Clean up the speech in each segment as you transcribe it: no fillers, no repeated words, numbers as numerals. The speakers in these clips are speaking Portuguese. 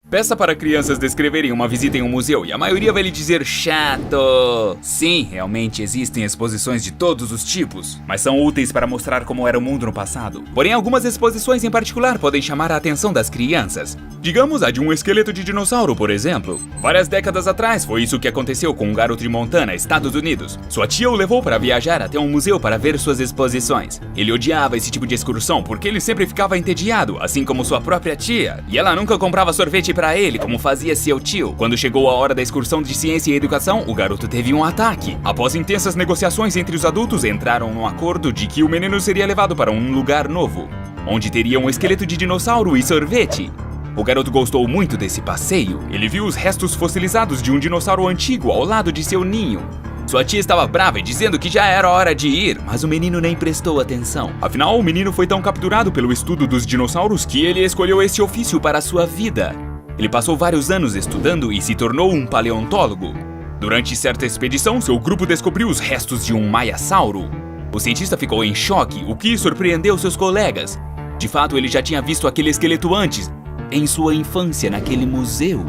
Peça para crianças descreverem uma visita em um museu e a maioria vai lhe dizer chato. Sim, realmente existem exposições de todos os tipos, mas são úteis para mostrar como era o mundo no passado. Porém, algumas exposições em particular podem chamar a atenção das crianças. Digamos a de um esqueleto de dinossauro, por exemplo. Várias décadas atrás foi isso que aconteceu com um garoto de Montana, Estados Unidos. Sua tia o levou para viajar até um museu para ver suas exposições. Ele odiava esse tipo de excursão porque ele sempre ficava entediado, assim como sua própria tia. E ela nunca comprava sorvete para ele, como fazia seu tio. Quando chegou a hora da excursão de ciência e educação, o garoto teve um ataque. Após intensas negociações entre os adultos, entraram num acordo de que o menino seria levado para um lugar novo, onde teria um esqueleto de dinossauro e sorvete. O garoto gostou muito desse passeio. Ele viu os restos fossilizados de um dinossauro antigo ao lado de seu ninho. Sua tia estava brava e dizendo que já era hora de ir, mas o menino nem prestou atenção. Afinal, o menino foi tão capturado pelo estudo dos dinossauros que ele escolheu esse ofício para a sua vida. Ele passou vários anos estudando e se tornou um paleontólogo. Durante certa expedição, seu grupo descobriu os restos de um maiasauro. O cientista ficou em choque, o que surpreendeu seus colegas. De fato, ele já tinha visto aquele esqueleto antes, em sua infância, naquele museu.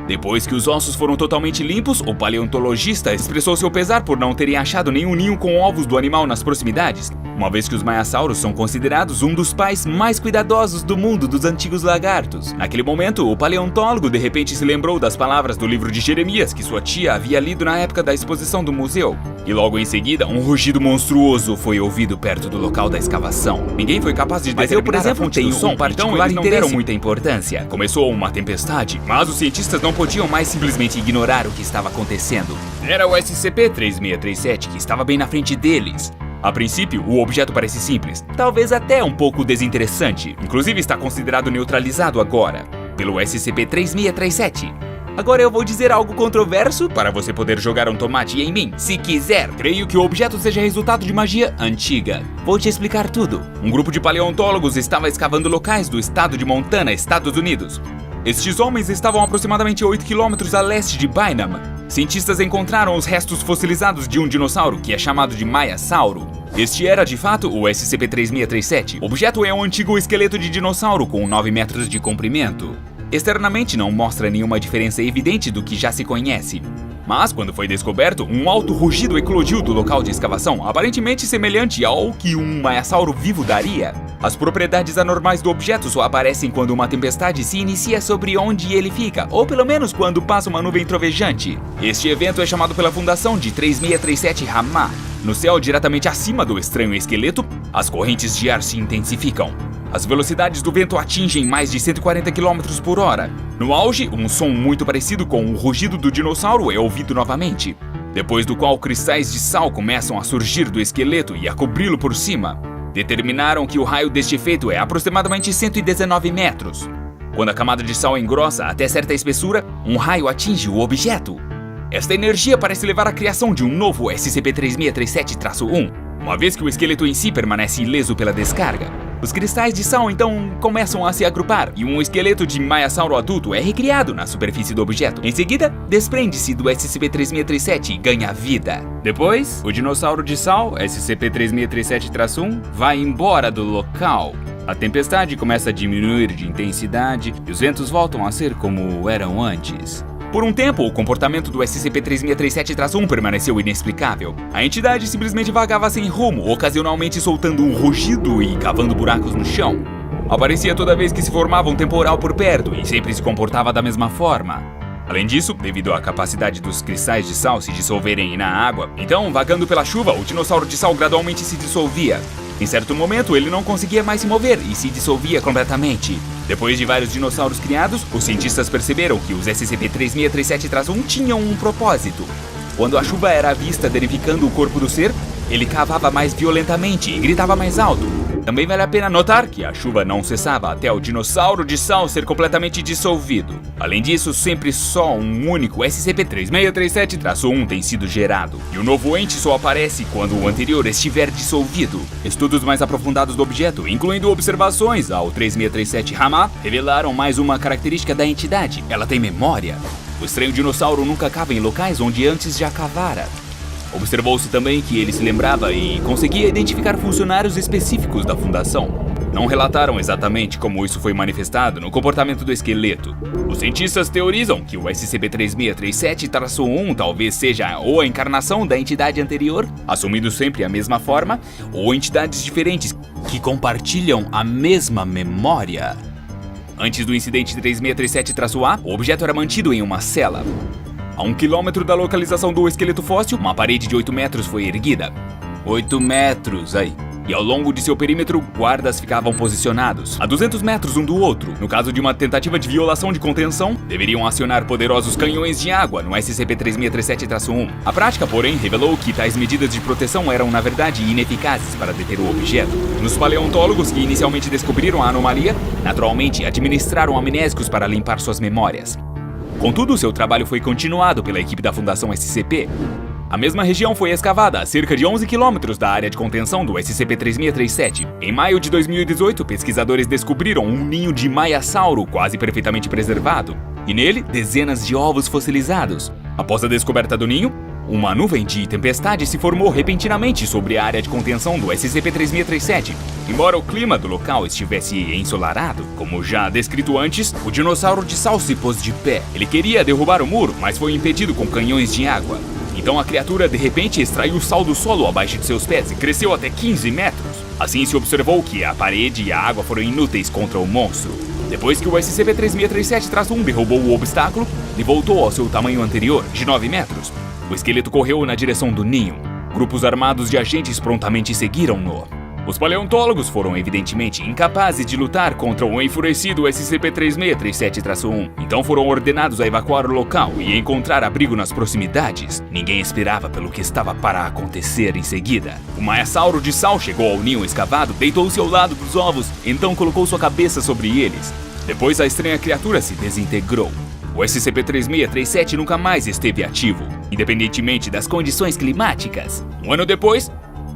Depois que os ossos foram totalmente limpos, o paleontologista expressou seu pesar por não terem achado nenhum ninho com ovos do animal nas proximidades, uma vez que os maiasauros são considerados um dos pais mais cuidadosos do mundo dos antigos lagartos. Naquele momento, o paleontólogo de repente se lembrou das palavras do livro de Jeremias que sua tia havia lido na época da exposição do museu. E logo em seguida, um rugido monstruoso foi ouvido perto do local da escavação. Ninguém foi capaz de determinar por exemplo, tenho um som, então eles não deram muita importância. Começou uma tempestade, mas os cientistas não podiam mais simplesmente ignorar o que estava acontecendo. Era o SCP-3637 que estava bem na frente deles. A princípio, o objeto parece simples, talvez até um pouco desinteressante. Inclusive está considerado neutralizado agora, pelo SCP-3637. Agora eu vou dizer algo controverso para você poder jogar um tomate em mim, se quiser. Creio que o objeto seja resultado de magia antiga. Vou te explicar tudo. Um grupo de paleontólogos estava escavando locais do estado de Montana, Estados Unidos. Estes homens estavam aproximadamente 8 km a leste de Bynum. Cientistas encontraram os restos fossilizados de um dinossauro que é chamado de maiasauro. Este era, de fato, o SCP-3637. O objeto é um antigo esqueleto de dinossauro com 9 metros de comprimento. Externamente não mostra nenhuma diferença evidente do que já se conhece. Mas, quando foi descoberto, um alto rugido eclodiu do local de escavação, aparentemente semelhante ao que um maiasauro vivo daria. As propriedades anormais do objeto só aparecem quando uma tempestade se inicia sobre onde ele fica, ou pelo menos quando passa uma nuvem trovejante. Este evento é chamado pela fundação de 3637 Ramá. No céu, diretamente acima do estranho esqueleto, as correntes de ar se intensificam. As velocidades do vento atingem mais de 140 km por hora. No auge, um som muito parecido com o rugido do dinossauro é ouvido novamente, depois do qual cristais de sal começam a surgir do esqueleto e a cobri-lo por cima. Determinaram que o raio deste efeito é aproximadamente 119 metros. Quando a camada de sal engrossa até certa espessura, um raio atinge o objeto. Esta energia parece levar à criação de um novo SCP-3637-1, uma vez que o esqueleto em si permanece ileso pela descarga. Os cristais de sal então começam a se agrupar e um esqueleto de maiasauro adulto é recriado na superfície do objeto. Em seguida, desprende-se do SCP-3637 e ganha vida. Depois, o dinossauro de sal, SCP-3637-1, vai embora do local. A tempestade começa a diminuir de intensidade e os ventos voltam a ser como eram antes. Por um tempo, o comportamento do SCP-3637-1 permaneceu inexplicável. A entidade simplesmente vagava sem rumo, ocasionalmente soltando um rugido e cavando buracos no chão. Aparecia toda vez que se formava um temporal por perto e sempre se comportava da mesma forma. Além disso, devido à capacidade dos cristais de sal se dissolverem na água, então, vagando pela chuva, o dinossauro de sal gradualmente se dissolvia. Em certo momento, ele não conseguia mais se mover e se dissolvia completamente. Depois de vários dinossauros criados, os cientistas perceberam que os SCP-3637-1 tinham um propósito. Quando a chuva era vista danificando o corpo do ser, ele cavava mais violentamente e gritava mais alto. Também vale a pena notar que a chuva não cessava até o dinossauro de sal ser completamente dissolvido. Além disso, sempre só um único SCP-3637-1 tem sido gerado, e o novo ente só aparece quando o anterior estiver dissolvido. Estudos mais aprofundados do objeto, incluindo observações ao 3637 Ramá, revelaram mais uma característica da entidade: ela tem memória. O estranho dinossauro nunca cava em locais onde antes já cavara. Observou-se também que ele se lembrava e conseguia identificar funcionários específicos da fundação. não relataram exatamente como isso foi manifestado no comportamento do esqueleto. Os cientistas teorizam que o SCP-3637-1 talvez seja ou a encarnação da entidade anterior, assumindo sempre a mesma forma, ou entidades diferentes que compartilham a mesma memória. Antes do incidente 3637-A, o objeto era mantido em uma cela. A 1 quilômetro da localização do esqueleto fóssil, uma parede de 8 metros foi erguida. 8 metros, aí. E ao longo de seu perímetro, guardas ficavam posicionados, a 200 metros um do outro. No caso de uma tentativa de violação de contenção, deveriam acionar poderosos canhões de água no SCP-3637-1. A prática, porém, revelou que tais medidas de proteção eram, na verdade, ineficazes para deter o objeto. Nos paleontólogos que inicialmente descobriram a anomalia, naturalmente administraram amnésicos para limpar suas memórias. Contudo, seu trabalho foi continuado pela equipe da Fundação SCP. A mesma região foi escavada a cerca de 11 quilômetros da área de contenção do SCP-3637. Em maio de 2018, pesquisadores descobriram um ninho de maiasauro quase perfeitamente preservado, e nele, dezenas de ovos fossilizados. Após a descoberta do ninho, uma nuvem de tempestade se formou repentinamente sobre a área de contenção do SCP-3637. Embora o clima do local estivesse ensolarado, como já descrito antes, o dinossauro de sal se pôs de pé. Ele queria derrubar o muro, mas foi impedido com canhões de água. Então a criatura de repente extraiu sal do solo abaixo de seus pés e cresceu até 15 metros. Assim se observou que a parede e a água foram inúteis contra o monstro. Depois que o SCP-3637-1 derrubou o obstáculo, ele voltou ao seu tamanho anterior, de 9 metros. O esqueleto correu na direção do ninho. Grupos armados de agentes prontamente seguiram-no. Os paleontólogos foram evidentemente incapazes de lutar contra o enfurecido SCP-3637-1, então foram ordenados a evacuar o local e encontrar abrigo nas proximidades. Ninguém esperava pelo que estava para acontecer em seguida. O maiasauro de sal chegou ao ninho escavado, deitou-se ao lado dos ovos, então colocou sua cabeça sobre eles. Depois a estranha criatura se desintegrou. O SCP-3637 nunca mais esteve ativo, independentemente das condições climáticas. Um ano depois,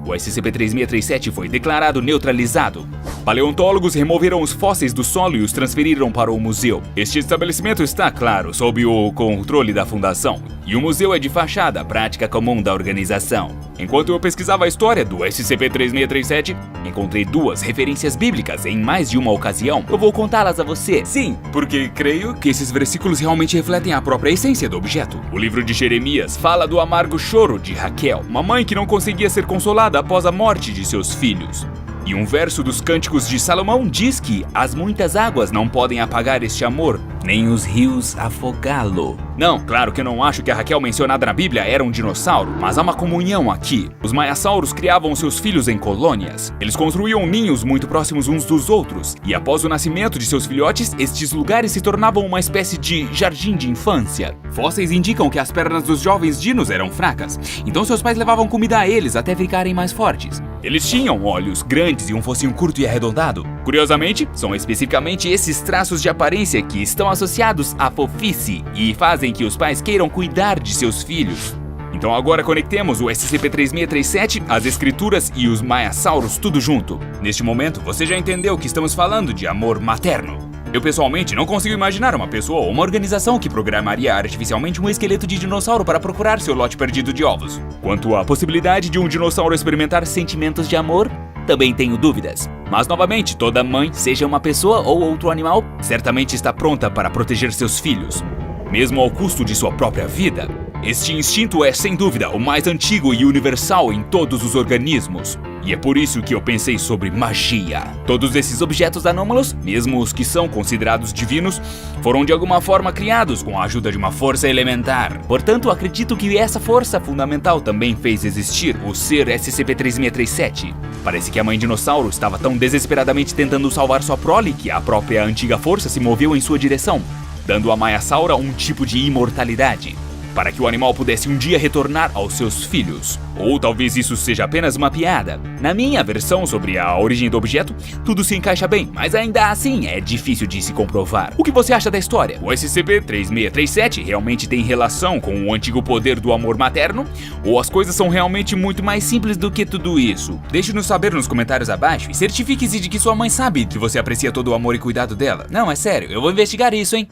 o SCP-3637 foi declarado neutralizado. Paleontólogos removeram os fósseis do solo e os transferiram para o museu. Este estabelecimento está, claro, sob o controle da Fundação, e o museu é de fachada, prática comum da organização. Enquanto eu pesquisava a história do SCP-3637, encontrei 2 referências bíblicas em mais de uma ocasião. Eu vou contá-las a você. Sim, porque creio que esses versículos realmente refletem a própria essência do objeto. O livro de Jeremias fala do amargo choro de Raquel, uma mãe que não conseguia ser consolada após a morte de seus filhos. E um verso dos Cânticos de Salomão diz que as muitas águas não podem apagar este amor, nem os rios afogá-lo. Não, claro que eu não acho que a Raquel mencionada na Bíblia era um dinossauro, mas há uma comunhão aqui. Os maiasauros criavam seus filhos em colônias. Eles construíam ninhos muito próximos uns dos outros, e após o nascimento de seus filhotes, estes lugares se tornavam uma espécie de jardim de infância. Fósseis indicam que as pernas dos jovens dinos eram fracas, então seus pais levavam comida a eles até ficarem mais fortes. Eles tinham olhos grandes e um focinho curto e arredondado. Curiosamente, são especificamente esses traços de aparência que estão associados à fofice e fazem que os pais queiram cuidar de seus filhos. Então agora conectemos o SCP-3637, as escrituras e os maiasauros tudo junto. Neste momento, você já entendeu que estamos falando de amor materno. Eu pessoalmente não consigo imaginar uma pessoa ou uma organização que programaria artificialmente um esqueleto de dinossauro para procurar seu lote perdido de ovos. Quanto à possibilidade de um dinossauro experimentar sentimentos de amor, também tenho dúvidas. Mas novamente, toda mãe, seja uma pessoa ou outro animal, certamente está pronta para proteger seus filhos, mesmo ao custo de sua própria vida. Este instinto é, sem dúvida, o mais antigo e universal em todos os organismos. E é por isso que eu pensei sobre magia. Todos esses objetos anômalos, mesmo os que são considerados divinos, foram de alguma forma criados com a ajuda de uma força elementar. Portanto, acredito que essa força fundamental também fez existir o ser SCP-3637. Parece que a mãe dinossauro estava tão desesperadamente tentando salvar sua prole que a própria antiga força se moveu em sua direção, dando a Maiasaura um tipo de imortalidade, para que o animal pudesse um dia retornar aos seus filhos. Ou talvez isso seja apenas uma piada. Na minha versão sobre a origem do objeto, tudo se encaixa bem, mas ainda assim é difícil de se comprovar. O que você acha da história? O SCP-3637 realmente tem relação com o antigo poder do amor materno? Ou as coisas são realmente muito mais simples do que tudo isso? Deixe-nos saber nos comentários abaixo e certifique-se de que sua mãe sabe que você aprecia todo o amor e cuidado dela. Não, é sério, eu vou investigar isso, hein?